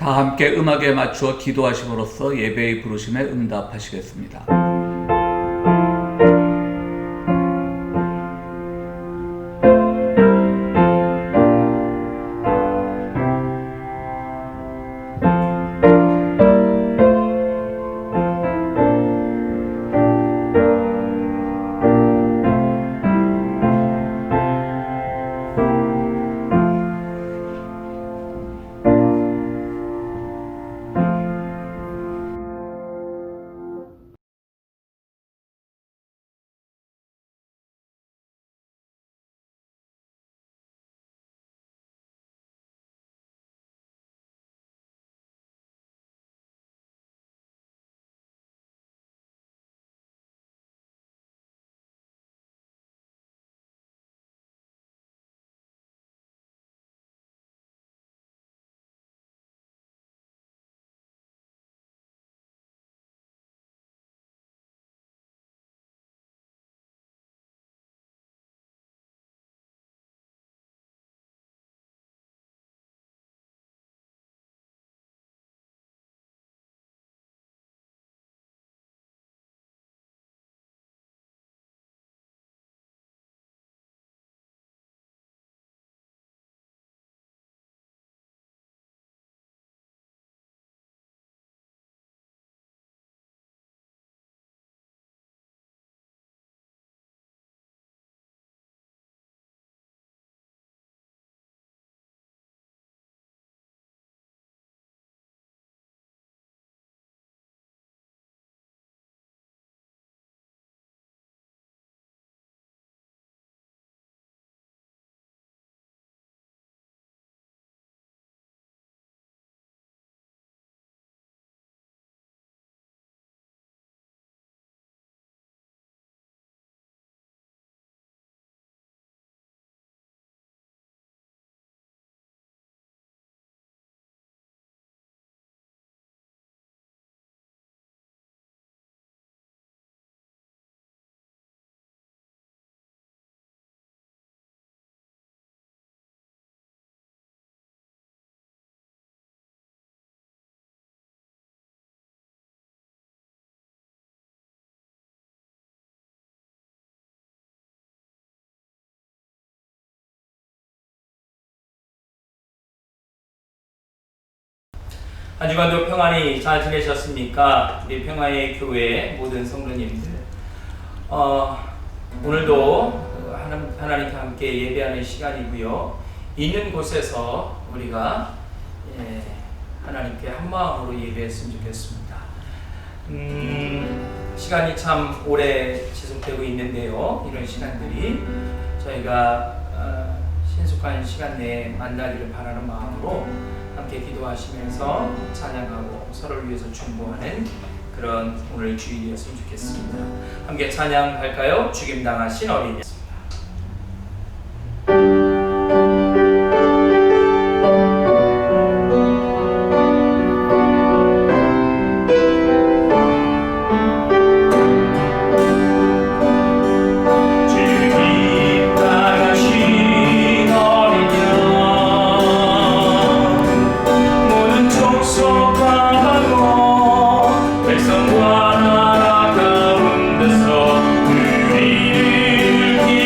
다 함께 음악에 맞추어 기도하심으로써 예배의 부르심에 응답하시겠습니다. 한 주간도 평안히 잘 지내셨습니까? 우리 평화의 교회 모든 성도님들, 오늘도 하나님과 함께 예배하는 시간이고요. 있는 곳에서 우리가 하나님께 한 마음으로 예배했으면 좋겠습니다. 시간이 참 오래 지속되고 있는데요. 이런 시간들이 저희가 신속한 시간 내에 만나기를 바라는 마음으로 함께 기도하시면서 찬양하고 서로를 위해서 중보하는 그런 오늘 주일이었으면 좋겠습니다. 함께 찬양할까요? 죽임당하신 어린 양. 백성과 나라 가운데서 우리를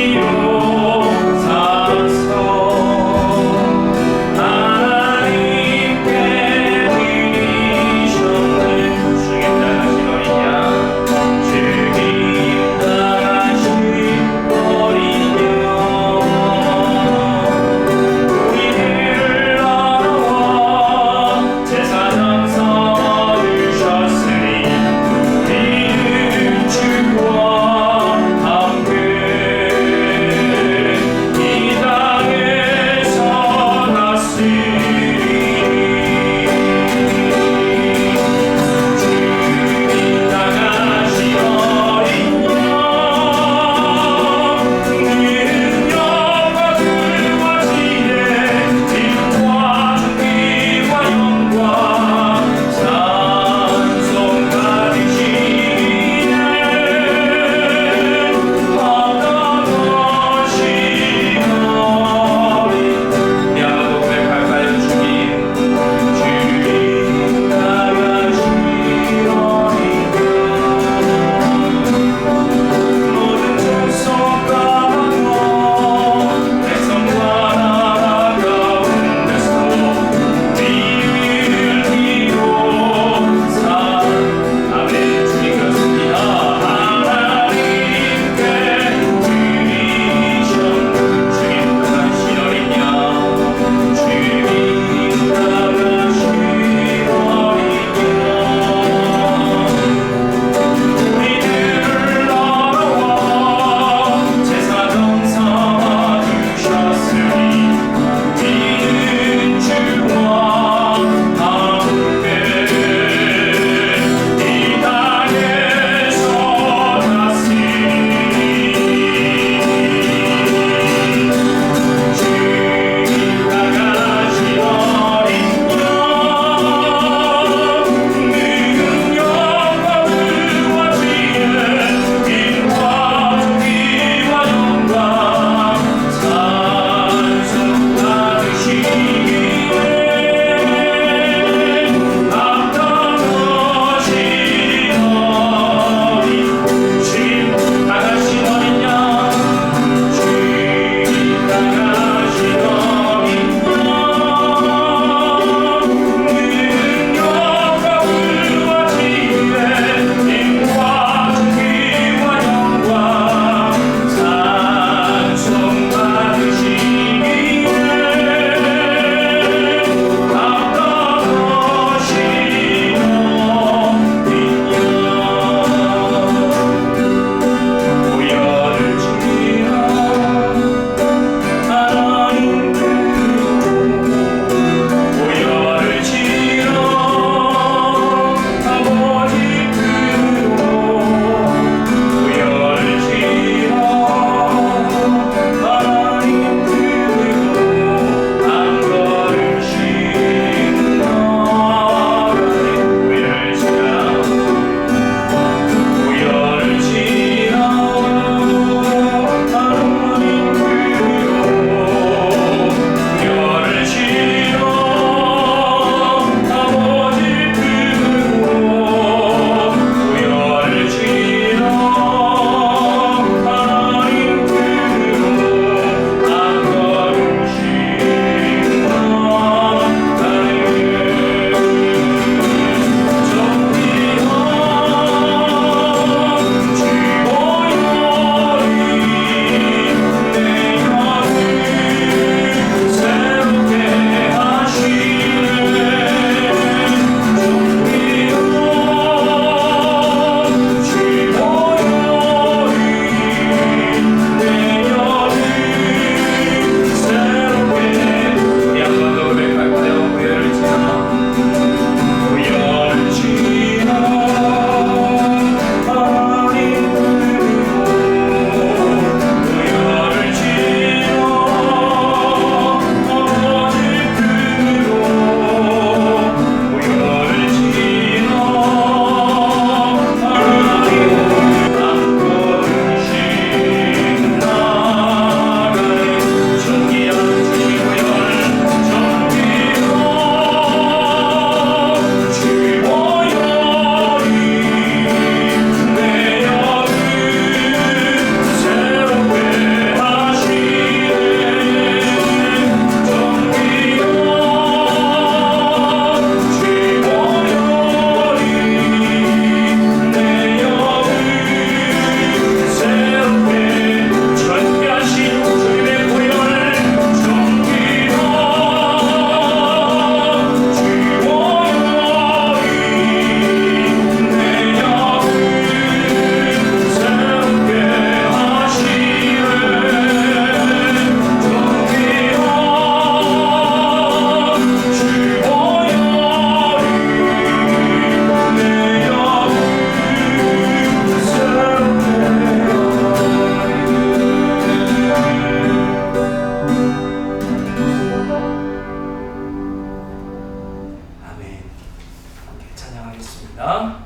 하겠습니다.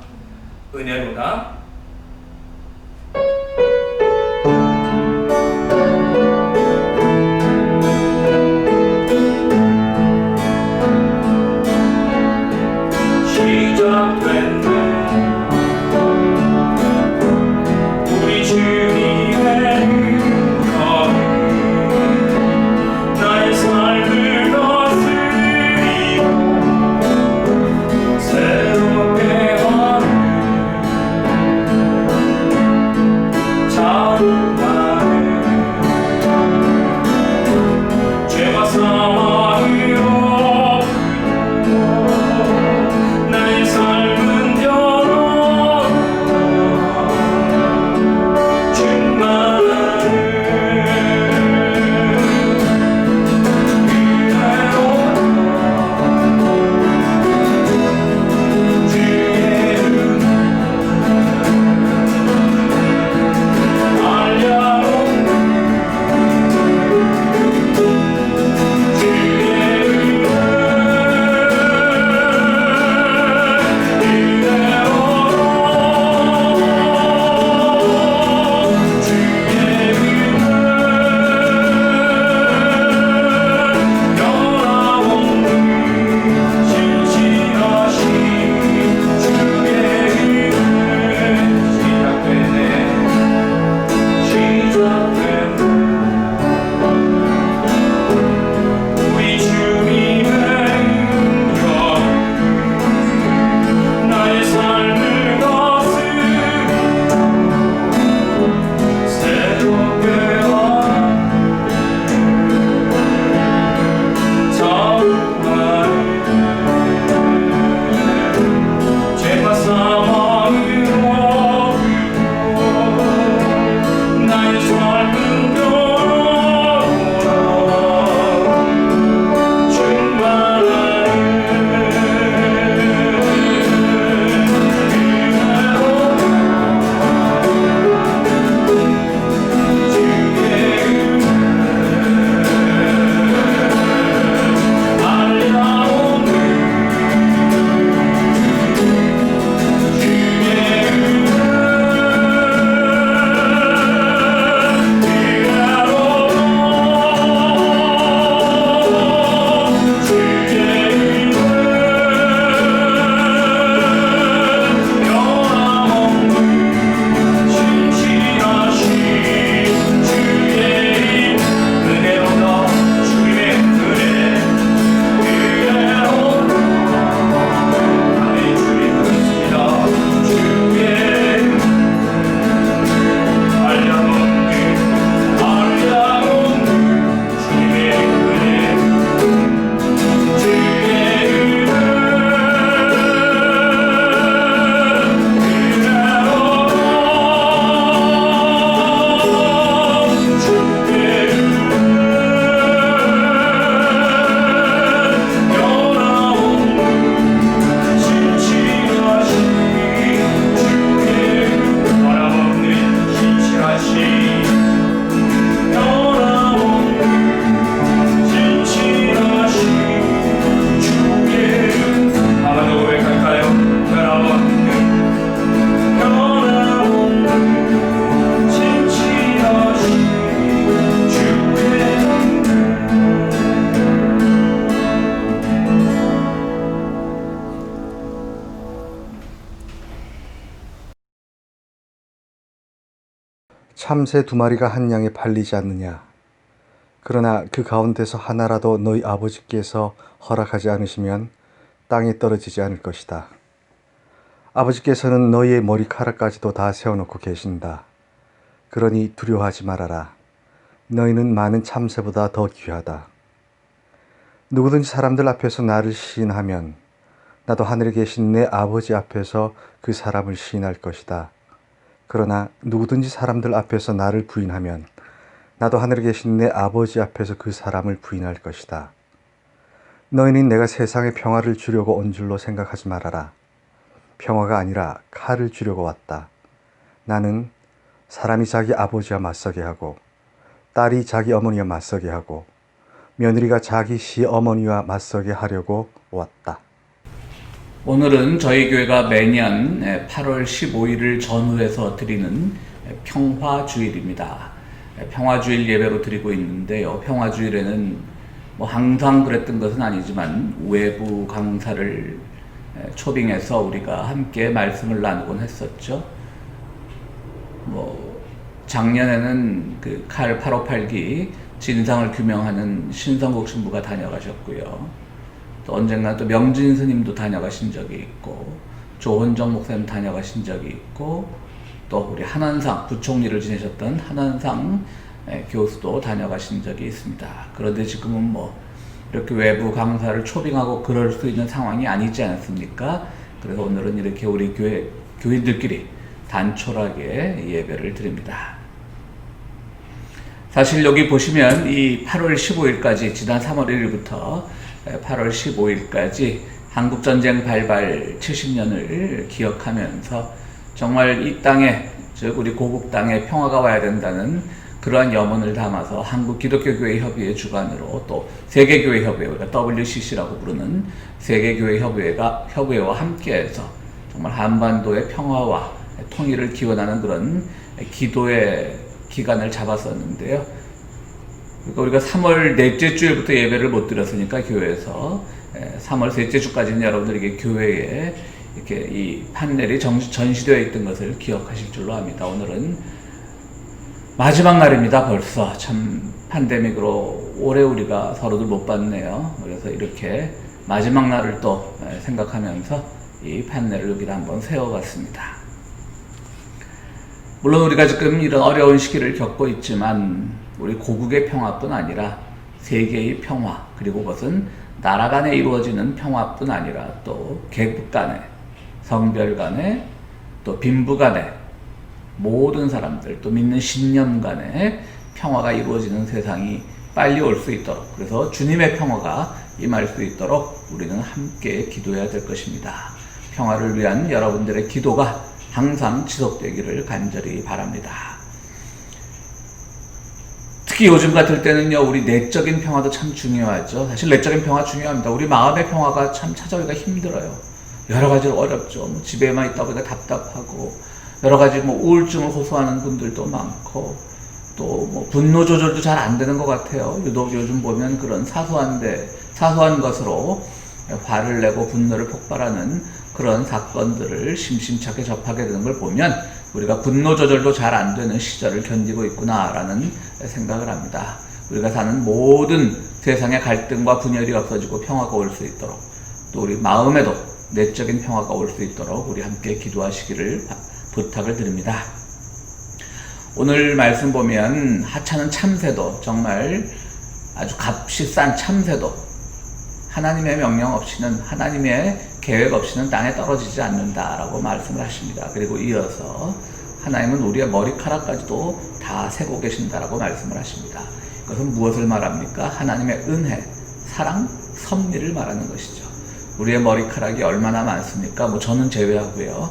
은혜로다. 참새 2마리가 한 양에 팔리지 않느냐. 그러나 그 가운데서 하나라도 너희 아버지께서 허락하지 않으시면 땅에 떨어지지 않을 것이다. 아버지께서는 너희의 머리카락까지도 다 세워놓고 계신다. 그러니 두려워하지 말아라. 너희는 많은 참새보다 더 귀하다. 누구든지 사람들 앞에서 나를 시인하면 나도 하늘에 계신 내 아버지 앞에서 그 사람을 시인할 것이다. 그러나 누구든지 사람들 앞에서 나를 부인하면 나도 하늘에 계신 내 아버지 앞에서 그 사람을 부인할 것이다. 너희는 내가 세상에 평화를 주려고 온 줄로 생각하지 말아라. 평화가 아니라 칼을 주려고 왔다. 나는 사람이 자기 아버지와 맞서게 하고 딸이 자기 어머니와 맞서게 하고 며느리가 자기 시어머니와 맞서게 하려고 왔다. 오늘은 저희 교회가 매년 8월 15일을 전후해서 드리는 평화주일입니다. 평화주일 예배로 드리고 있는데요. 평화주일에는 항상 그랬던 것은 아니지만 외부 강사를 초빙해서 우리가 함께 말씀을 나누곤 했었죠. 작년에는 그 칼 858기 진상을 규명하는 신성국 신부가 다녀가셨고요. 또 언젠가 또 명진 스님도 다녀가신 적이 있고, 조원정 목사님 다녀가신 적이 있고, 또 우리 한원상 부총리를 지내셨던 한원상 교수도 다녀가신 적이 있습니다. 그런데 지금은 이렇게 외부 강사를 초빙하고 그럴 수 있는 상황이 아니지 않습니까? 그래서 오늘은 이렇게 우리 교인들끼리 단촐하게 예배를 드립니다. 사실 여기 보시면 이 8월 15일까지, 지난 3월 1일부터 8월 15일까지 한국전쟁 발발 70년을 기억하면서 정말 이 땅에, 즉 우리 고국 땅에 평화가 와야 된다는 그러한 염원을 담아서 한국기독교교회협의회 주관으로 또 세계교회협의회, 우리가 WCC라고 부르는 세계교회협의회와 함께해서 정말 한반도의 평화와 통일을 기원하는 그런 기도의 기간을 잡았었는데요. 그러니까 우리가 3월 넷째 주일부터 예배를 못 드렸으니까 교회에서 3월 셋째 주까지는 여러분들에게 교회에 이렇게 이 판넬이 전시되어 있던 것을 기억하실 줄로 압니다. 오늘은 마지막 날입니다. 벌써 참 팬데믹으로 오래 우리가 서로들 못 봤네요. 그래서 이렇게 마지막 날을 또 생각하면서 이 판넬을 여기다 한번 세워봤습니다. 물론 우리가 지금 이런 어려운 시기를 겪고 있지만 우리 고국의 평화뿐 아니라 세계의 평화, 그리고 그것은 나라 간에 이루어지는 평화뿐 아니라 또 계급 간에, 성별 간에, 또 빈부 간에, 모든 사람들, 또 믿는 신념 간에 평화가 이루어지는 세상이 빨리 올 수 있도록, 그래서 주님의 평화가 임할 수 있도록 우리는 함께 기도해야 될 것입니다. 평화를 위한 여러분들의 기도가 항상 지속되기를 간절히 바랍니다. 특히 요즘 같을 때는요, 우리 내적인 평화도 참 중요하죠. 사실 내적인 평화 중요합니다. 우리 마음의 평화가 참 찾아오기가 힘들어요. 여러 가지로 어렵죠. 집에만 있다 보니까 답답하고, 여러 가지 우울증을 호소하는 분들도 많고, 또 분노 조절도 잘 안 되는 것 같아요. 유독 요즘 보면 그런 사소한 것으로 화를 내고 분노를 폭발하는 그런 사건들을 심심찮게 접하게 되는 걸 보면 우리가 분노 조절도 잘 안 되는 시절을 견디고 있구나라는 생각을 합니다. 우리가 사는 모든 세상의 갈등과 분열이 없어지고 평화가 올 수 있도록, 또 우리 마음에도 내적인 평화가 올 수 있도록 우리 함께 기도하시기를 부탁을 드립니다. 오늘 말씀 보면 하찮은 참새도, 정말 아주 값이 싼 참새도 하나님의 명령 없이는, 하나님의 계획 없이는 땅에 떨어지지 않는다라고 말씀을 하십니다. 그리고 이어서 하나님은 우리의 머리카락까지도 다 세고 계신다라고 말씀을 하십니다. 이것은 무엇을 말합니까? 하나님의 은혜, 사랑, 섭리를 말하는 것이죠. 우리의 머리카락이 얼마나 많습니까? 저는 제외하고요.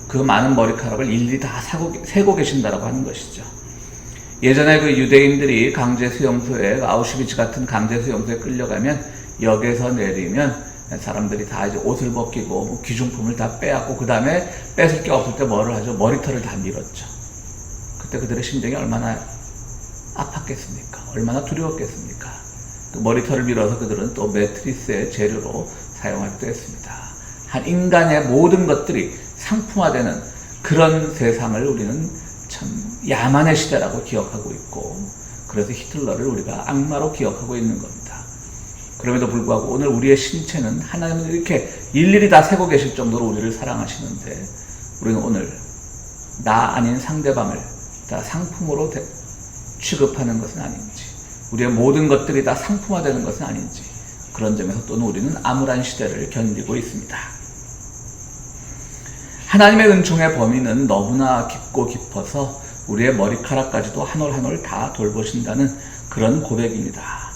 그 많은 머리카락을 일일이 다 세고 계신다라고 하는 것이죠. 예전에 그 유대인들이 강제 수용소에, 아우슈비츠 같은 강제 수용소에 끌려가면 역에서 내리면 사람들이 다 이제 옷을 벗기고 귀중품을 다 빼앗고, 그 다음에 뺏을 게 없을 때 뭐를 하죠? 머리털을 다 밀었죠. 그때 그들의 심정이 얼마나 아팠겠습니까? 얼마나 두려웠겠습니까? 그 머리털을 밀어서 그들은 또 매트리스의 재료로 사용하기도 했습니다. 한 인간의 모든 것들이 상품화되는 그런 세상을 우리는 참 야만의 시대라고 기억하고 있고, 그래서 히틀러를 우리가 악마로 기억하고 있는 겁니다. 그럼에도 불구하고 오늘 우리의 신체는 하나님은 이렇게 일일이 다 세고 계실 정도로 우리를 사랑하시는데, 우리는 오늘 나 아닌 상대방을 다 상품으로 취급하는 것은 아닌지, 우리의 모든 것들이 다 상품화되는 것은 아닌지, 그런 점에서 또는 우리는 암울한 시대를 견디고 있습니다. 하나님의 은총의 범위는 너무나 깊고 깊어서 우리의 머리카락까지도 한 올 한 올 다 돌보신다는 그런 고백입니다.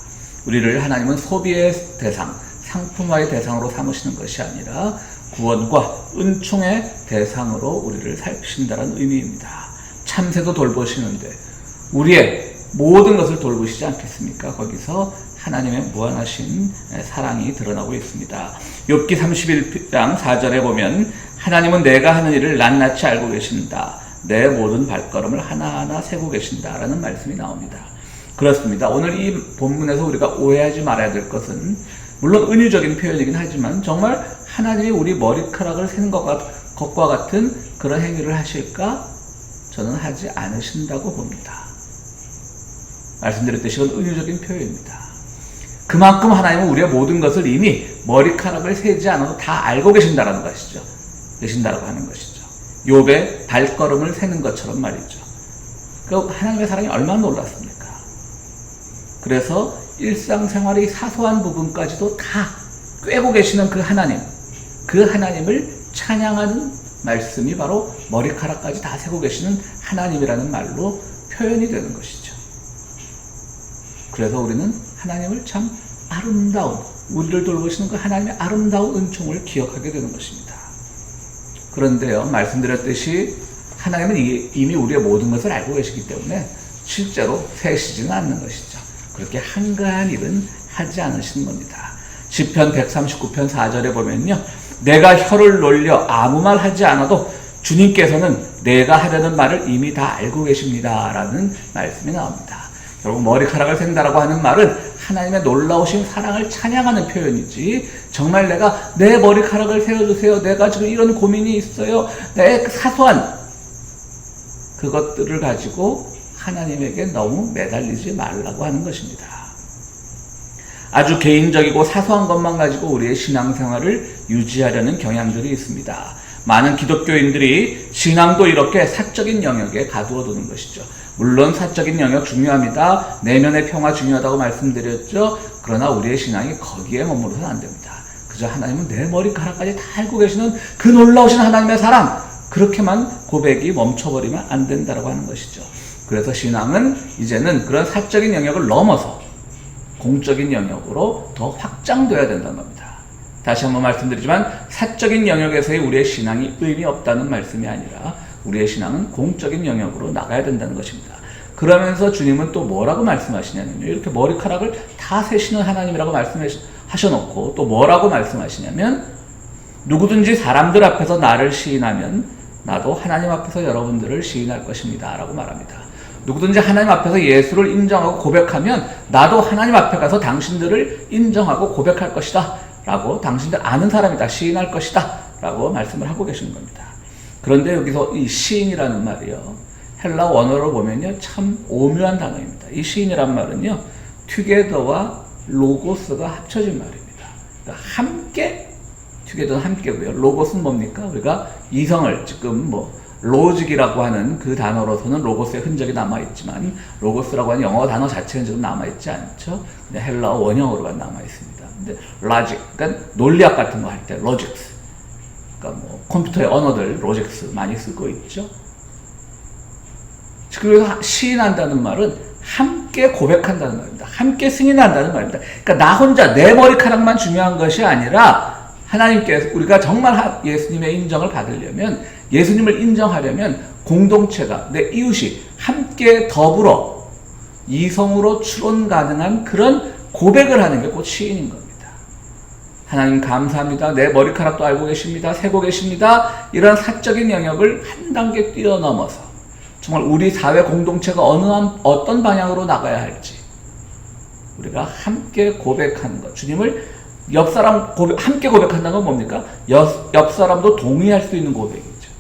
우리를 하나님은 소비의 대상, 상품화의 대상으로 삼으시는 것이 아니라 구원과 은총의 대상으로 우리를 살피신다는 의미입니다. 참새도 돌보시는데 우리의 모든 것을 돌보시지 않겠습니까? 거기서 하나님의 무한하신 사랑이 드러나고 있습니다. 욥기 31장 4절에 보면 하나님은 내가 하는 일을 낱낱이 알고 계신다. 내 모든 발걸음을 하나하나 세고 계신다라는 말씀이 나옵니다. 그렇습니다. 오늘 이 본문에서 우리가 오해하지 말아야 될 것은 물론 은유적인 표현이긴 하지만 정말 하나님이 우리 머리카락을 세는 것과 같은 그런 행위를 하실까? 저는 하지 않으신다고 봅니다. 말씀드렸듯이 이건 은유적인 표현입니다. 그만큼 하나님은 우리의 모든 것을 이미 머리카락을 세지 않아도 다 알고 계신다라는 것이죠. 계신다라고 하는 것이죠. 욥의 발걸음을 세는 것처럼 말이죠. 그 하나님의 사랑이 얼마나 놀랐습니까? 그래서 일상생활의 사소한 부분까지도 다 꿰고 계시는 그 하나님을 찬양하는 말씀이 바로 머리카락까지 다 세고 계시는 하나님이라는 말로 표현이 되는 것이죠. 그래서 우리는 하나님을 참 아름다운, 우리를 돌보시는 그 하나님의 아름다운 은총을 기억하게 되는 것입니다. 그런데요, 말씀드렸듯이 하나님은 이미 우리의 모든 것을 알고 계시기 때문에 실제로 세시지는 않는 것이죠. 그렇게 한가한 일은 하지 않으시는 겁니다. 시편 139편 4절에 보면요, 내가 혀를 놀려 아무 말 하지 않아도 주님께서는 내가 하려는 말을 이미 다 알고 계십니다 라는 말씀이 나옵니다. 결국 머리카락을 센다라고 하는 말은 하나님의 놀라우신 사랑을 찬양하는 표현이지, 정말 내가 내 머리카락을 세워주세요, 내가 지금 이런 고민이 있어요, 내 사소한 그것들을 가지고 하나님에게 너무 매달리지 말라고 하는 것입니다. 아주 개인적이고 사소한 것만 가지고 우리의 신앙생활을 유지하려는 경향들이 있습니다. 많은 기독교인들이 신앙도 이렇게 사적인 영역에 가두어 두는 것이죠. 물론 사적인 영역 중요합니다. 내면의 평화 중요하다고 말씀드렸죠. 그러나 우리의 신앙이 거기에 머무르서는 안 됩니다. 그저 하나님은 내 머리카락까지 다 알고 계시는 그 놀라우신 하나님의 사랑, 그렇게만 고백이 멈춰버리면 안 된다고 하는 것이죠. 그래서 신앙은 이제는 그런 사적인 영역을 넘어서 공적인 영역으로 더 확장되어야 된다는 겁니다. 다시 한번 말씀드리지만 사적인 영역에서의 우리의 신앙이 의미 없다는 말씀이 아니라 우리의 신앙은 공적인 영역으로 나가야 된다는 것입니다. 그러면서 주님은 또 뭐라고 말씀하시냐면요, 이렇게 머리카락을 다 세시는 하나님이라고 말씀하셔놓고 또 뭐라고 말씀하시냐면, 누구든지 사람들 앞에서 나를 시인하면 나도 하나님 앞에서 여러분들을 시인할 것입니다 라고 말합니다. 누구든지 하나님 앞에서 예수를 인정하고 고백하면 나도 하나님 앞에 가서 당신들을 인정하고 고백할 것이다 라고, 당신들 아는 사람이다, 시인할 것이다 라고 말씀을 하고 계시는 겁니다. 그런데 여기서 이 시인이라는 말이요, 헬라 원어로 보면요 참 오묘한 단어입니다. 이 시인이란 말은요 투게더와 로고스가 합쳐진 말입니다. 그러니까 함께, 투게더는 함께고요, 로고스는 뭡니까? 우리가 이성을 지금 로직이라고 하는 그 단어로서는 로고스의 흔적이 남아있지만 로고스라고 하는 영어 단어 자체는 지금 남아있지 않죠. 근데 헬라어 원형으로만 남아있습니다. 근데 로직, 그러니까 논리학 같은 거 할 때 로직스, 그러니까 컴퓨터의 언어들 로직스 많이 쓰고 있죠. 그래서 시인한다는 말은 함께 고백한다는 말입니다. 함께 승인한다는 말입니다. 그러니까 나 혼자 내 머리카락만 중요한 것이 아니라 하나님께서, 우리가 정말 예수님의 인정을 받으려면, 예수님을 인정하려면 공동체가, 내 이웃이 함께 더불어 이성으로 추론 가능한 그런 고백을 하는 게 곧 시인인 겁니다. 하나님 감사합니다, 내 머리카락도 알고 계십니다, 세고 계십니다, 이런 사적인 영역을 한 단계 뛰어넘어서 정말 우리 사회 공동체가 어떤 방향으로 나가야 할지 우리가 함께 고백하는 것, 주님을 함께 고백한다는 건 뭡니까? 옆 사람도 동의할 수 있는 고백이죠.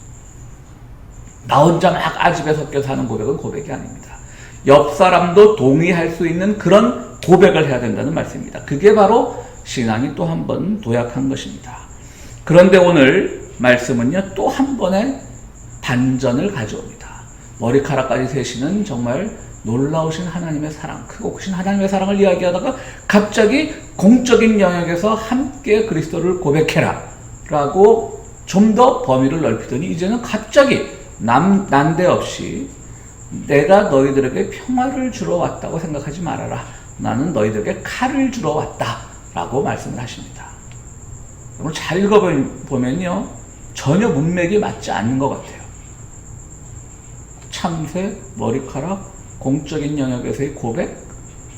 나 혼자 막 아집에 섞여서 하는 고백은 고백이 아닙니다. 옆 사람도 동의할 수 있는 그런 고백을 해야 된다는 말씀입니다. 그게 바로 신앙이 또 한 번 도약한 것입니다. 그런데 오늘 말씀은요, 또 한 번의 반전을 가져옵니다. 머리카락까지 세시는 정말 놀라우신 하나님의 사랑, 크고 크신 하나님의 사랑을 이야기하다가 갑자기 공적인 영역에서 함께 그리스도를 고백해라 라고 좀 더 범위를 넓히더니 이제는 갑자기 난데없이 내가 너희들에게 평화를 주러 왔다고 생각하지 말아라, 나는 너희들에게 칼을 주러 왔다 라고 말씀을 하십니다. 오늘 잘 읽어보면요 전혀 문맥이 맞지 않는 것 같아요. 참새, 머리카락, 공적인 영역에서의 고백,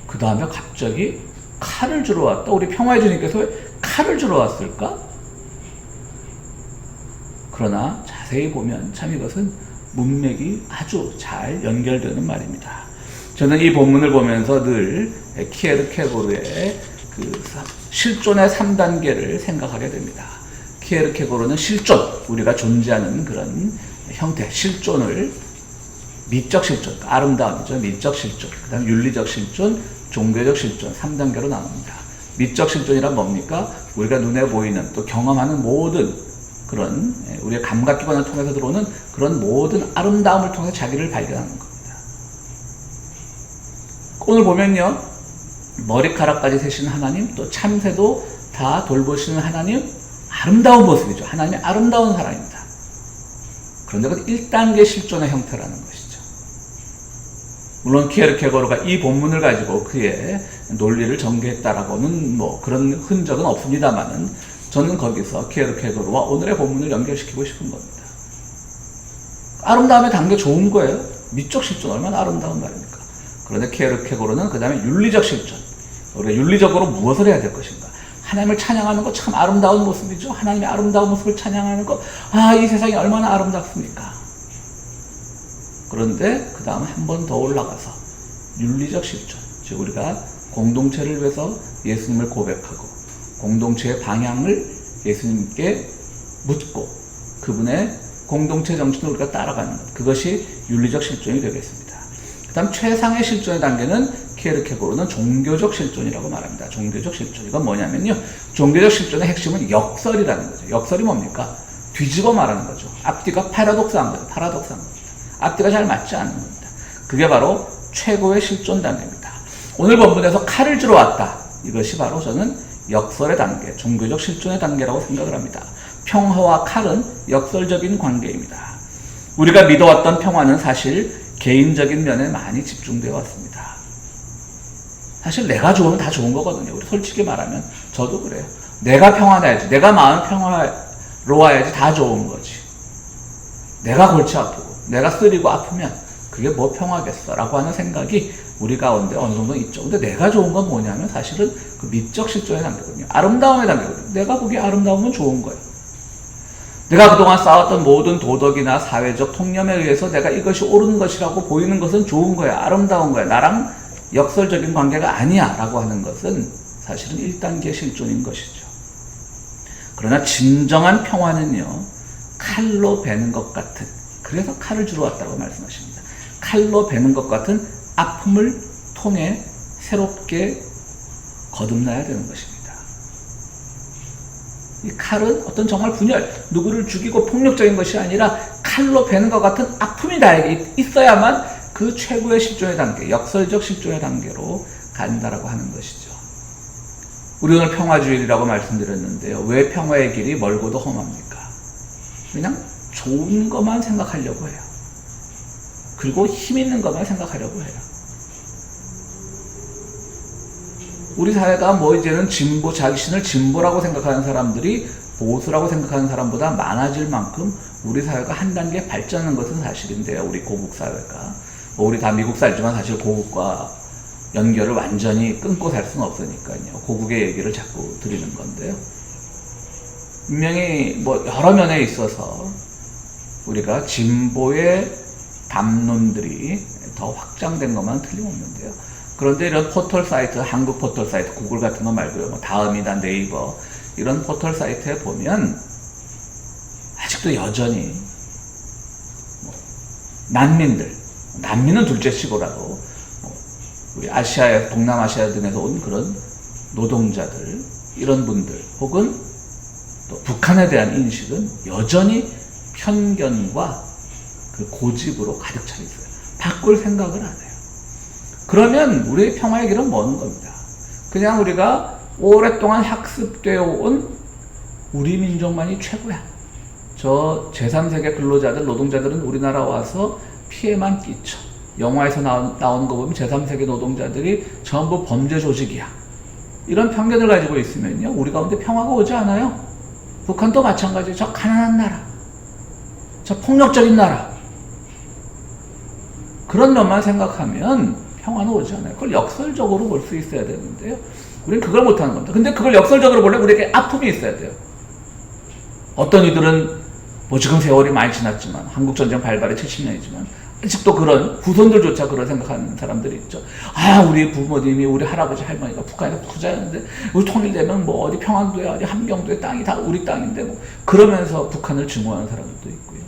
그 다음에 갑자기 칼을 주러 왔다. 우리 평화의 주님께서 왜 칼을 주러 왔을까? 그러나 자세히 보면 참 이것은 문맥이 아주 잘 연결되는 말입니다. 저는 이 본문을 보면서 늘 키에르케고르의 그 실존의 3단계를 생각하게 됩니다. 키에르케고르는 실존, 우리가 존재하는 그런 형태, 실존을 미적 실존, 아름다움이죠. 미적 실존, 그 다음 윤리적 실존, 종교적 실존 3단계로 나눕니다. 미적 실존이란 뭡니까? 우리가 눈에 보이는 또 경험하는 모든 그런 우리의 감각기관을 통해서 들어오는 그런 모든 아름다움을 통해서 자기를 발견하는 겁니다. 오늘 보면요, 머리카락까지 세신 하나님, 또 참새도 다 돌보시는 하나님, 아름다운 모습이죠. 하나님이 아름다운 사람입니다. 그런데 그건 1단계 실존의 형태라는 것이죠. 물론 키에르케고르가 이 본문을 가지고 그의 논리를 전개했다라고는 뭐 그런 흔적은 없습니다만은 저는 거기서 키에르케고르와 오늘의 본문을 연결시키고 싶은 겁니다. 아름다움의 단계 좋은 거예요. 미적 실존 얼마나 아름다운 말입니까? 그런데 키에르케고르는 그 다음에 윤리적 실존. 우리가 윤리적으로 무엇을 해야 될 것인가? 하나님을 찬양하는 거 참 아름다운 모습이죠. 하나님의 아름다운 모습을 찬양하는 거, 이 세상이 얼마나 아름답습니까? 그런데 그 다음에 한 번 더 올라가서 윤리적 실존, 즉 우리가 공동체를 위해서 예수님을 고백하고 공동체의 방향을 예수님께 묻고 그분의 공동체 정신을 우리가 따라가는 것, 그것이 윤리적 실존이 되겠습니다. 그 다음 최상의 실존의 단계는 키에르케고르는 종교적 실존이라고 말합니다. 종교적 실존. 이건 뭐냐면요, 종교적 실존의 핵심은 역설이라는 거죠. 역설이 뭡니까? 뒤집어 말하는 거죠. 앞뒤가 파라독스한 거죠. 파라독스한 겁니다. 앞뒤가 잘 맞지 않는 겁니다. 그게 바로 최고의 실존 단계입니다. 오늘 본문에서 칼을 주러 왔다. 이것이 바로 저는 역설의 단계, 종교적 실존의 단계라고 생각을 합니다. 평화와 칼은 역설적인 관계입니다. 우리가 믿어왔던 평화는 사실 개인적인 면에 많이 집중되어 왔습니다. 사실 내가 좋으면 다 좋은 거거든요. 우리 솔직히 말하면 저도 그래요. 내가 평화나야지, 내가 마음 평화로워야지 다 좋은 거지. 내가 골치 아프고 내가 쓰리고 아프면 그게 뭐 평화겠어 라고 하는 생각이 우리 가운데 어느 정도 있죠. 근데 내가 좋은 건 뭐냐면 사실은 그 미적 실존의 단계거든요. 아름다움의 단계거든요. 내가 보기에 아름다움은 좋은 거예요. 내가 그동안 쌓았던 모든 도덕이나 사회적 통념에 의해서 내가 이것이 옳은 것이라고 보이는 것은 좋은 거야. 아름다운 거야. 나랑 역설적인 관계가 아니야 라고 하는 것은 사실은 1단계 실존인 것이죠. 그러나 진정한 평화는요, 칼로 베는 것 같은, 그래서 칼을 주러 왔다고 말씀하십니다. 칼로 베는 것 같은 아픔을 통해 새롭게 거듭나야 되는 것입니다. 이 칼은 어떤 정말 분열, 누구를 죽이고 폭력적인 것이 아니라 칼로 베는 것 같은 아픔이 나에게 있어야만 그 최고의 실존의 단계, 역설적 실존의 단계로 간다라고 하는 것이죠. 우리 오늘 평화주일이라고 말씀드렸는데요. 왜 평화의 길이 멀고도 험합니까? 그냥 좋은 것만 생각하려고 해요. 그리고 힘 있는 것만 생각하려고 해요. 우리 사회가 뭐 이제는 진보, 자신을 진보라고 생각하는 사람들이 보수라고 생각하는 사람보다 많아질 만큼 우리 사회가 한 단계 발전하는 것은 사실인데요. 우리 고국 사회가. 우리 다 미국 살지만 사실 고국과 연결을 완전히 끊고 살 수는 없으니까요. 고국의 얘기를 자꾸 드리는 건데요. 분명히 뭐 여러 면에 있어서 우리가 진보의 담론들이 더 확장된 것만 틀림없는데요. 그런데 이런 포털 사이트, 한국 포털 사이트, 구글 같은 거 말고요. 뭐 다음이나 네이버 이런 포털 사이트에 보면 아직도 여전히 뭐 난민은 둘째치고라도 우리 아시아에, 동남아시아 등에서 온 그런 노동자들, 이런 분들, 혹은 또 북한에 대한 인식은 여전히 편견과 그 고집으로 가득 차 있어요. 바꿀 생각을 안 해요. 그러면 우리의 평화의 길은 먼 겁니다. 그냥 우리가 오랫동안 학습되어 온 우리 민족만이 최고야. 저 제3세계 근로자들, 노동자들은 우리나라 와서 피해만 끼쳐. 영화에서 나오는 거 보면 제3세계 노동자들이 전부 범죄 조직이야. 이런 편견을 가지고 있으면요, 우리 가운데 평화가 오지 않아요. 북한도 마찬가지예요. 저 가난한 나라, 저 폭력적인 나라. 그런 면만 생각하면 평화는 오지 않아요. 그걸 역설적으로 볼 수 있어야 되는데요. 우리는 그걸 못하는 겁니다. 근데 그걸 역설적으로 보려면 우리에게 아픔이 있어야 돼요. 어떤 이들은 뭐 지금 세월이 많이 지났지만 한국전쟁 발발이 70년이지만 아직도 그런 후손들조차 그런 생각하는 사람들이 있죠. 아, 우리 부모님이 우리 할아버지 할머니가 북한에서 부자였는데 우리 통일되면 뭐 어디 평안도에 어디 함경도에 땅이 다 우리 땅인데 뭐 그러면서 북한을 증오하는 사람들도 있고요.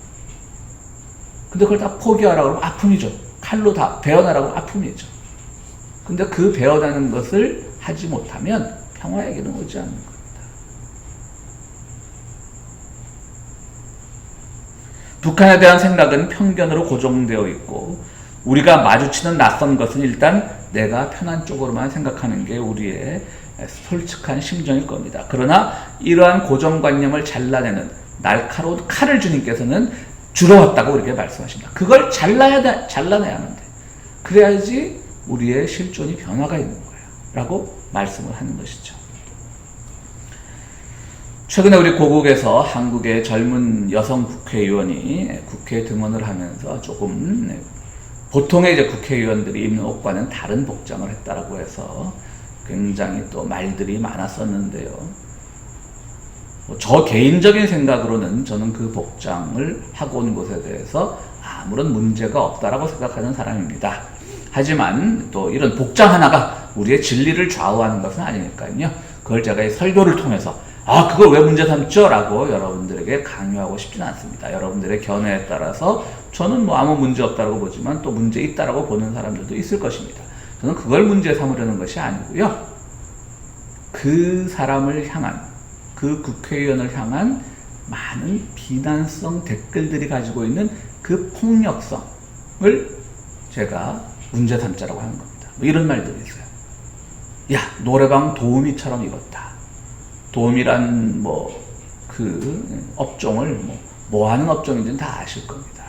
근데 그걸 다 포기하라고 하면 아픔이죠. 칼로 다 베어나라고 하면 아픔이죠. 근데 그 베어나는 것을 하지 못하면 평화에게는 오지 않는 겁니다. 북한에 대한 생각은 편견으로 고정되어 있고 우리가 마주치는 낯선 것은 일단 내가 편한 쪽으로만 생각하는 게 우리의 솔직한 심정일 겁니다. 그러나 이러한 고정관념을 잘라내는 날카로운 칼을 주님께서는 주러 왔다고 우리에게 말씀하십니다. 그걸 잘라내야만 돼. 그래야지 우리의 실존이 변화가 있는 거예요. 라고 말씀을 하는 것이죠. 최근에 우리 고국에서 한국의 젊은 여성 국회의원이 국회 등원을 하면서 조금 보통의 이제 국회의원들이 입는 옷과는 다른 복장을 했다라고 해서 굉장히 또 말들이 많았었는데요. 저 개인적인 생각으로는 저는 그 복장을 하고 온 것에 대해서 아무런 문제가 없다라고 생각하는 사람입니다. 하지만 또 이런 복장 하나가 우리의 진리를 좌우하는 것은 아니니까요. 그걸 제가 이 설교를 통해서 그걸 왜 문제 삼죠? 라고 여러분들에게 강요하고 싶지는 않습니다. 여러분들의 견해에 따라서 저는 뭐 아무 문제 없다고 보지만 또 문제 있다라고 보는 사람들도 있을 것입니다. 저는 그걸 문제 삼으려는 것이 아니고요. 그 사람을 향한, 그 국회의원을 향한 많은 비난성 댓글들이 가지고 있는 그 폭력성을 제가 문제 삼자라고 하는 겁니다. 뭐 이런 말들이 있어요. 야, 노래방 도우미처럼 입었다. 도우미란 그 업종을 뭐 하는 업종인지는 다 아실 겁니다.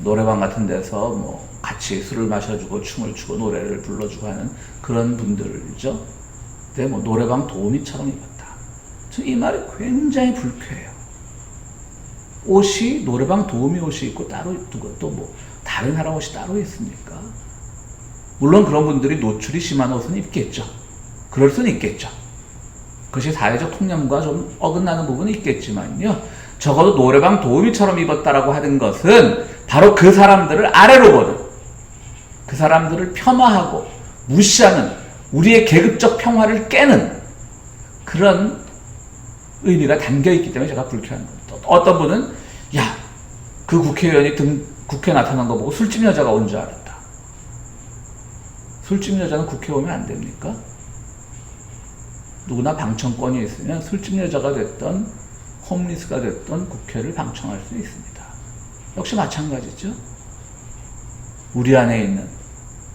노래방 같은 데서 같이 술을 마셔주고 춤을 추고 노래를 불러주고 하는 그런 분들이죠. 근데 노래방 도우미처럼 입었다. 저 이 말이 굉장히 불쾌해요. 옷이 노래방 도우미 옷이 있고 따로 있고 또 다른 사람 옷이 따로 있습니까? 물론 그런 분들이 노출이 심한 옷은 입겠죠. 그럴 수는 있겠죠. 그것이 사회적 통념과 좀 어긋나는 부분은 있겠지만요. 적어도 노래방 도우미처럼 입었다라고 하는 것은 바로 그 사람들을 아래로 보는, 그 사람들을 폄하하고 무시하는, 우리의 계급적 평화를 깨는 그런 의미가 담겨있기 때문에 제가 불쾌한 겁니다. 어떤 분은 야, 그 국회의원이 국회에 나타난 거 보고 술집 여자가 온 줄 알았다. 술집 여자는 국회에 오면 안 됩니까? 누구나 방청권이 있으면 술집 여자가 됐던 홈리스가 됐던 국회를 방청할 수 있습니다. 역시 마찬가지죠. 우리 안에 있는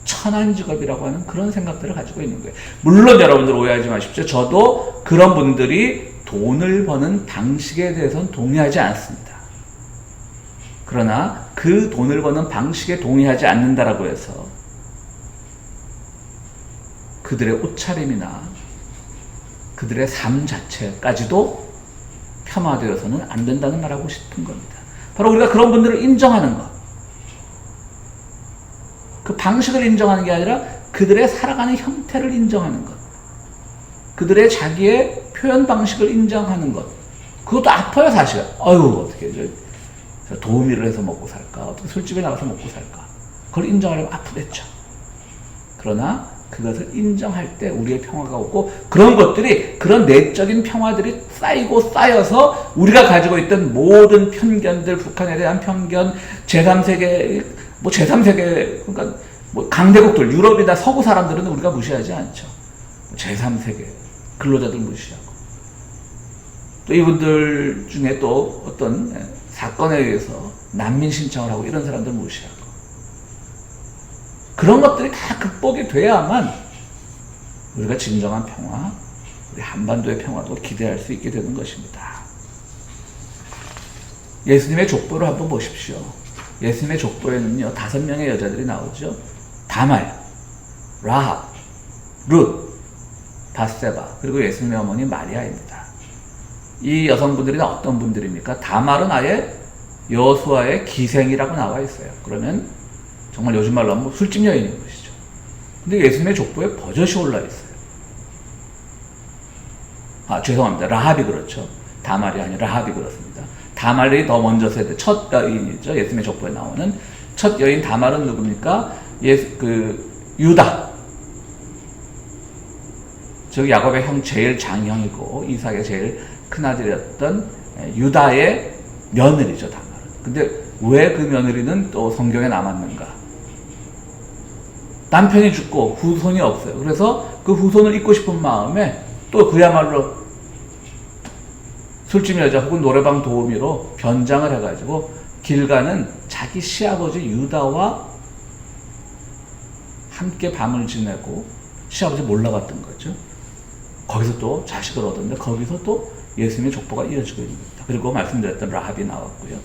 천한 직업이라고 하는 그런 생각들을 가지고 있는 거예요. 물론 여러분들 오해하지 마십시오. 저도 그런 분들이 돈을 버는 방식에 대해서는 동의하지 않습니다. 그러나 그 돈을 버는 방식에 동의하지 않는다라고 해서 그들의 옷차림이나 그들의 삶 자체까지도 폄하되어서는 안 된다는 말하고 싶은 겁니다. 바로 우리가 그런 분들을 인정하는 것. 그 방식을 인정하는 게 아니라 그들의 살아가는 형태를 인정하는 것. 그들의 자기의 표현 방식을 인정하는 것. 그것도 아파요, 사실. 어떻게 저 도우미를 해서 먹고 살까? 어떻게 술집에 나가서 먹고 살까? 그걸 인정하려면 아프겠죠. 그러나 그것을 인정할 때 우리의 평화가 오고 그런 것들이, 그런 내적인 평화들이 쌓이고 쌓여서 우리가 가지고 있던 모든 편견들, 북한에 대한 편견, 제3세계, 그러니까 강대국들, 유럽이나 서구 사람들은 우리가 무시하지 않죠. 제3세계, 근로자들 무시하고. 또 이분들 중에 또 어떤 사건에 의해서 난민 신청을 하고 이런 사람들 무시하고. 그런 것들이 다 극복이 돼야만 우리가 진정한 평화, 우리 한반도의 평화도 기대할 수 있게 되는 것입니다. 예수님의 족보를 한번 보십시오. 예수님의 족보에는요, 5명의 여자들이 나오죠. 다말, 라합, 룻, 바세바, 그리고 예수님의 어머니 마리아입니다. 이 여성분들이 어떤 분들입니까? 다말은 아예 여호수아의 기생이라고 나와 있어요. 그러면 정말 요즘 말로 하면 술집 여인인 것이죠. 근데 예수님의 족보에 버젓이 올라 있어요. 죄송합니다. 라합이 그렇죠. 다말이 아니라 라합이 그렇습니다. 다말이 더 먼저 세대 첫 여인이죠. 예수님의 족보에 나오는 첫 여인 다말은 누굽니까? 유다. 즉 야곱의 형 제일 장형이고 이삭의 제일 큰아들이었던 유다의 며느리죠, 다말은. 근데 왜 그 며느리는 또 성경에 남았는가? 남편이 죽고 후손이 없어요. 그래서 그 후손을 잇고 싶은 마음에 또 그야말로 술집 여자 혹은 노래방 도우미로 변장을 해가지고 길가는 자기 시아버지 유다와 함께 밤을 지내고 시아버지 몰라갔던 거죠. 거기서 또 자식을 얻었는데 거기서 또 예수님의 족보가 이어지고 있는 겁니다. 그리고 말씀드렸던 라합이 나왔고요.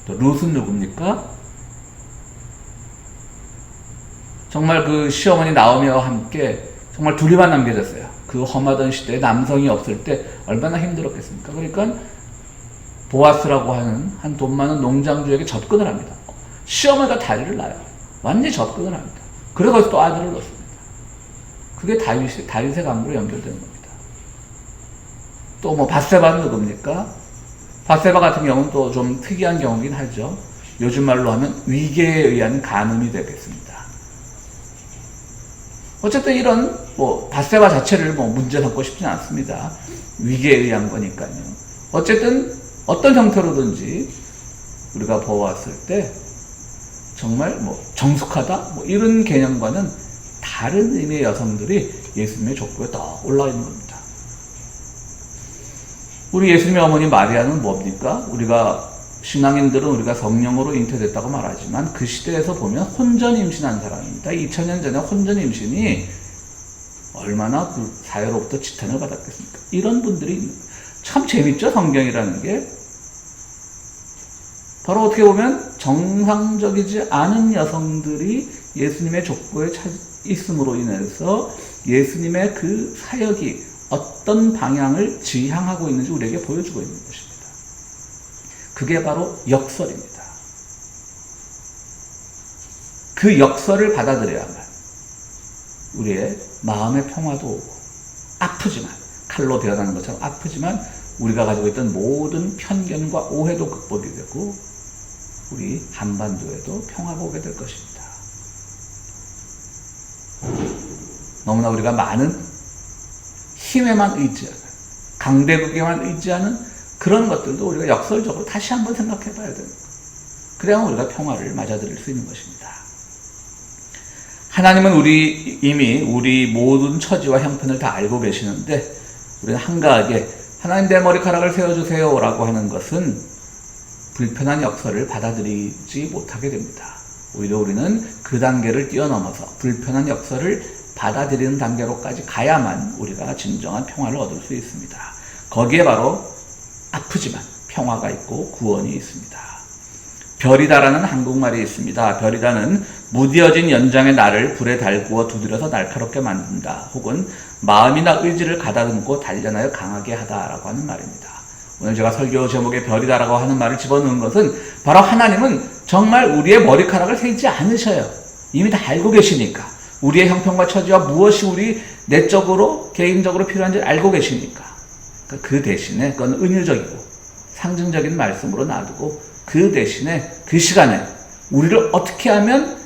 또 룻은 누굽니까? 정말 그 시어머니 나오미와 함께 정말 둘이만 남겨졌어요. 그 험하던 시대에 남성이 없을 때 얼마나 힘들었겠습니까? 그러니까 보아스라고 하는 한 돈 많은 농장주에게 접근을 합니다. 시어머니가 다리를 놔요. 완전히 접근을 합니다. 그래서 거기서 또 아들을 낳습니다. 그게 다윗의 강으로 연결되는 겁니다. 또 뭐 밧세바는 누굽니까? 밧세바 같은 경우는 또 좀 특이한 경우긴 하죠. 요즘 말로 하면 위계에 의한 간음이 되겠습니다. 어쨌든 이런 밧세바 자체를 문제 삼고 싶지는 않습니다. 위계에 의한 거니까요. 어쨌든 어떤 형태로든지 우리가 보았을 때 정말 정숙하다 이런 개념과는 다른 의미의 여성들이 예수님의 족보에 더 올라와 있는 겁니다. 우리 예수님의 어머니 마리아는 뭡니까? 우리가 신앙인들은 우리가 성령으로 잉태됐다고 말하지만 그 시대에서 보면 혼전 임신한 사람입니다. 2000년 전에 혼전 임신이 얼마나 그 사회로부터 지탄을 받았겠습니까? 이런 분들이 있는 거예요. 참 재밌죠? 성경이라는 게. 바로 어떻게 보면 정상적이지 않은 여성들이 예수님의 족보에 있음으로 인해서 예수님의 그 사역이 어떤 방향을 지향하고 있는지 우리에게 보여주고 있는 것입니다. 그게 바로 역설입니다. 그 역설을 받아들여야만 우리의 마음의 평화도 오고 아프지만 칼로 베어나는 것처럼 아프지만 우리가 가지고 있던 모든 편견과 오해도 극복이 되고 우리 한반도에도 평화가 오게 될 것입니다. 너무나 우리가 많은 힘에만 의지하는 강대국에만 의지하는 그런 것들도 우리가 역설적으로 다시 한번 생각해 봐야 되는 거예요. 그래야만 우리가 평화를 맞아들일 수 있는 것입니다. 하나님은 이미 우리 모든 처지와 형편을 다 알고 계시는데 우리는 한가하게 하나님 내 머리카락을 세워주세요 라고 하는 것은 불편한 역설을 받아들이지 못하게 됩니다. 오히려 우리는 그 단계를 뛰어넘어서 불편한 역설을 받아들이는 단계로까지 가야만 우리가 진정한 평화를 얻을 수 있습니다. 거기에 바로 아프지만 평화가 있고 구원이 있습니다. 별이다라는 한국말이 있습니다. 별이다는 무뎌진 연장의 날을 불에 달구어 두드려서 날카롭게 만든다. 혹은 마음이나 의지를 가다듬고 단련하여 강하게 하다라고 하는 말입니다. 오늘 제가 설교 제목에 별이다라고 하는 말을 집어넣은 것은 바로 하나님은 정말 우리의 머리카락을 세지 않으셔요. 이미 다 알고 계시니까. 우리의 형편과 처지와 무엇이 우리 내적으로 개인적으로 필요한지 알고 계시니까. 그 대신에 그건 은유적이고 상징적인 말씀으로 놔두고 그 대신에 그 시간에 우리를 어떻게 하면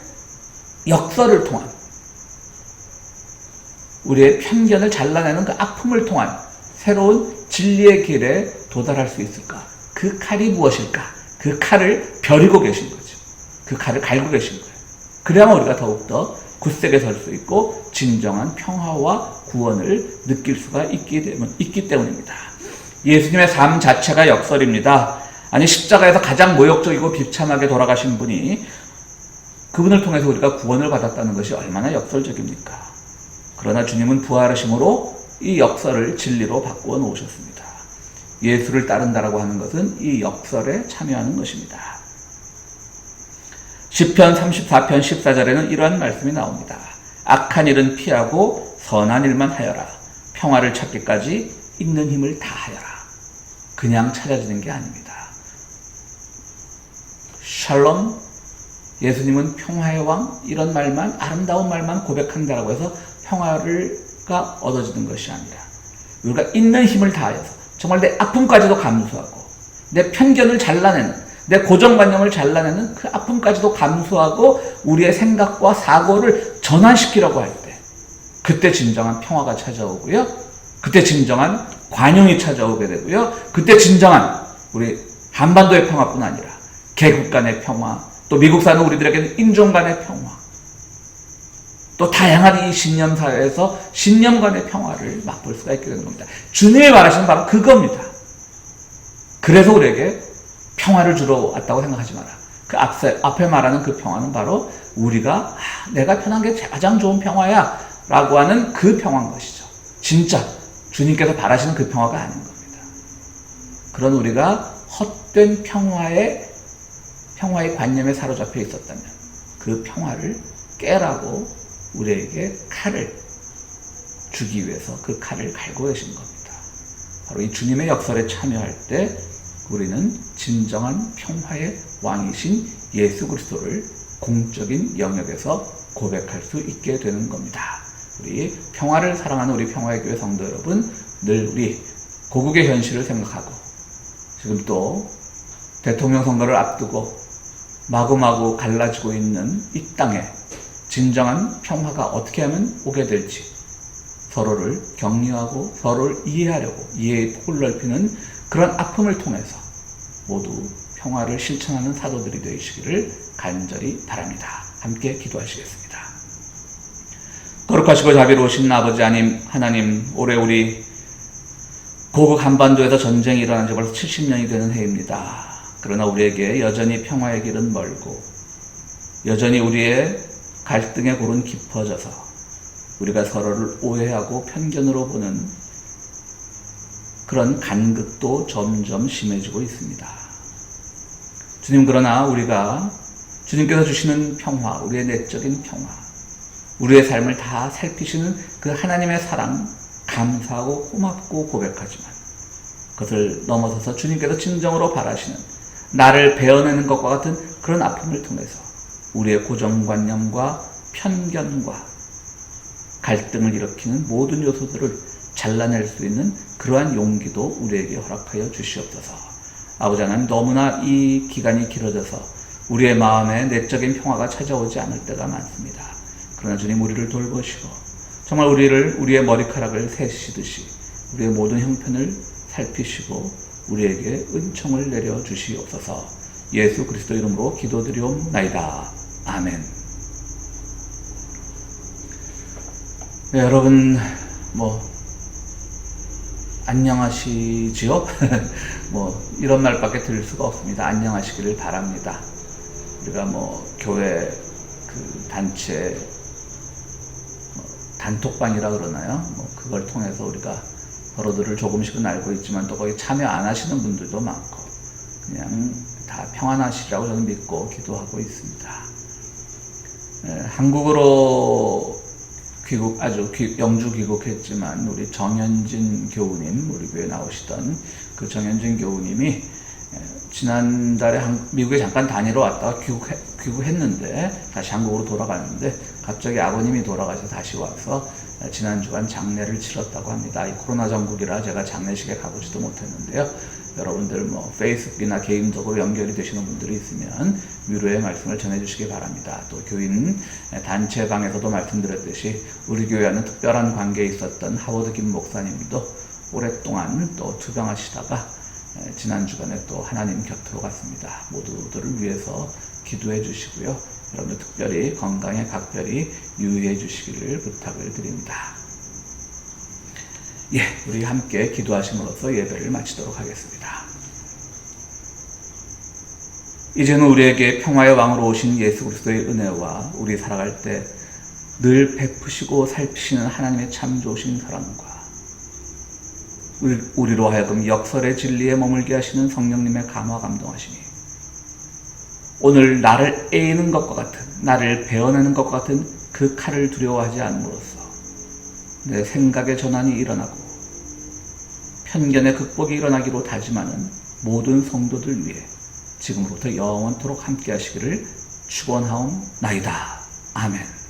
역설을 통한 우리의 편견을 잘라내는 그 아픔을 통한 새로운 진리의 길에 도달할 수 있을까? 그 칼이 무엇일까? 그 칼을 벼리고 계신 거죠. 그 칼을 갈고 계신 거예요. 그래야만 우리가 더욱더 굳세게 설 수 있고 진정한 평화와 구원을 느낄 수가 있기 때문입니다. 예수님의 삶 자체가 역설입니다. 아니 십자가에서 가장 모욕적이고 비참하게 돌아가신 분이 그분을 통해서 우리가 구원을 받았다는 것이 얼마나 역설적입니까? 그러나 주님은 부활하심으로 이 역설을 진리로 바꾸어 놓으셨습니다. 예수를 따른다라고 하는 것은 이 역설에 참여하는 것입니다. 시편 34편 14절에는 이러한 말씀이 나옵니다. 악한 일은 피하고 선한 일만 하여라. 평화를 찾기까지 있는 힘을 다하여라. 그냥 찾아지는 게 아닙니다. 샬롬, 예수님은 평화의 왕 이런 말만 아름다운 말만 고백한다라고 해서 평화가 얻어지는 것이 아니라 우리가 있는 힘을 다해서 정말 내 아픔까지도 감수하고 내 편견을 잘라내는 내 고정관념을 잘라내는 그 아픔까지도 감수하고 우리의 생각과 사고를 전환시키려고 할 때 그때 진정한 평화가 찾아오고요. 그때 진정한 관용이 찾아오게 되고요. 그때 진정한 우리 한반도의 평화뿐 아니라 개국 간의 평화, 또 미국 사는 우리들에게는 인종 간의 평화, 또 다양한 이 신념 사회에서 신념 간의 평화를 맛볼 수가 있게 되는 겁니다. 주님이 말하시는 바로 그겁니다. 그래서 우리에게 평화를 주러 왔다고 생각하지 마라. 그 앞에 말하는 그 평화는 바로 우리가 내가 편한 게 가장 좋은 평화야 라고 하는 그 평화인 것이죠. 진짜 주님께서 바라시는 그 평화가 아닌 겁니다. 그런 우리가 헛된 평화의 관념에 사로잡혀 있었다면 그 평화를 깨라고 우리에게 칼을 주기 위해서 그 칼을 갈고 계신 겁니다. 바로 이 주님의 역설에 참여할 때 우리는 진정한 평화의 왕이신 예수 그리스도를 공적인 영역에서 고백할 수 있게 되는 겁니다. 우리 평화를 사랑하는 우리 평화의 교회 성도 여러분, 늘 우리 고국의 현실을 생각하고 지금 또 대통령 선거를 앞두고 마구마구 갈라지고 있는 이 땅에 진정한 평화가 어떻게 하면 오게 될지 서로를 격려하고 서로를 이해하려고 이해의 폭을 넓히는 그런 아픔을 통해서 모두 평화를 실천하는 사도들이 되시기를 간절히 바랍니다. 함께 기도하시겠습니다. 거룩하시고 자비로우신 아버지 하나님, 올해 우리 고국 한반도에서 전쟁이 일어난 지 벌써 70년이 되는 해입니다. 그러나 우리에게 여전히 평화의 길은 멀고 여전히 우리의 갈등의 골은 깊어져서 우리가 서로를 오해하고 편견으로 보는 그런 간극도 점점 심해지고 있습니다. 주님, 그러나 우리가 주님께서 주시는 평화, 우리의 내적인 평화, 우리의 삶을 다 살피시는 그 하나님의 사랑 감사하고 고맙고 고백하지만 그것을 넘어서서 주님께서 진정으로 바라시는 나를 베어내는 것과 같은 그런 아픔을 통해서 우리의 고정관념과 편견과 갈등을 일으키는 모든 요소들을 잘라낼 수 있는 그러한 용기도 우리에게 허락하여 주시옵소서. 아버지 하나님, 너무나 이 기간이 길어져서 우리의 마음에 내적인 평화가 찾아오지 않을 때가 많습니다. 그러나 주님, 우리를 돌보시고 정말 우리의 머리카락을 세시듯이 우리의 모든 형편을 살피시고 우리에게 은총을 내려 주시옵소서. 예수 그리스도 이름으로 기도드리옵나이다. 아멘. 네, 여러분 안녕하시지요? 이런 말밖에 들을 수가 없습니다. 안녕하시기를 바랍니다. 우리가 교회 그 단체 단톡방이라 그러나요? 그걸 통해서 우리가 서로들을 조금씩은 알고 있지만 또 거기 참여 안 하시는 분들도 많고 그냥 다 평안하시라고 저는 믿고 기도하고 있습니다. 한국으로 영주 귀국했지만 우리 정현진 교우님, 우리 교회에 나오시던 그 정현진 교우님이 지난달에 미국에 잠깐 다니러 왔다가 귀국했는데 다시 한국으로 돌아가는데 갑자기 아버님이 돌아가셔서 다시 와서 지난 주간 장례를 치렀다고 합니다. 이 코로나 전국이라 제가 장례식에 가보지도 못했는데요. 여러분들 페이스북이나 개인적으로 연결이 되시는 분들이 있으면 위로의 말씀을 전해주시기 바랍니다. 또 교인 단체방에서도 말씀드렸듯이 우리 교회와는 특별한 관계에 있었던 하워드 김 목사님도 오랫동안 또 투병하시다가 지난 주간에 또 하나님 곁으로 갔습니다. 모두들을 위해서 기도해 주시고요. 여러분들 특별히 건강에 각별히 유의해 주시기를 부탁을 드립니다. 우리 함께 기도하심으로써 예배를 마치도록 하겠습니다. 이제는 우리에게 평화의 왕으로 오신 예수 그리스도의 은혜와 우리 살아갈 때 늘 베푸시고 살피시는 하나님의 참 좋으신 사랑과 우리로 하여금 역설의 진리에 머물게 하시는 성령님의 감화 감동하심이 오늘 나를 에이는 것과 같은, 나를 베어내는 것과 같은 그 칼을 두려워하지 않음으로써 내 생각의 전환이 일어나고 편견의 극복이 일어나기로 다짐하는 모든 성도들 위해 지금부터 영원토록 함께 하시기를 축원하옵나이다. 아멘.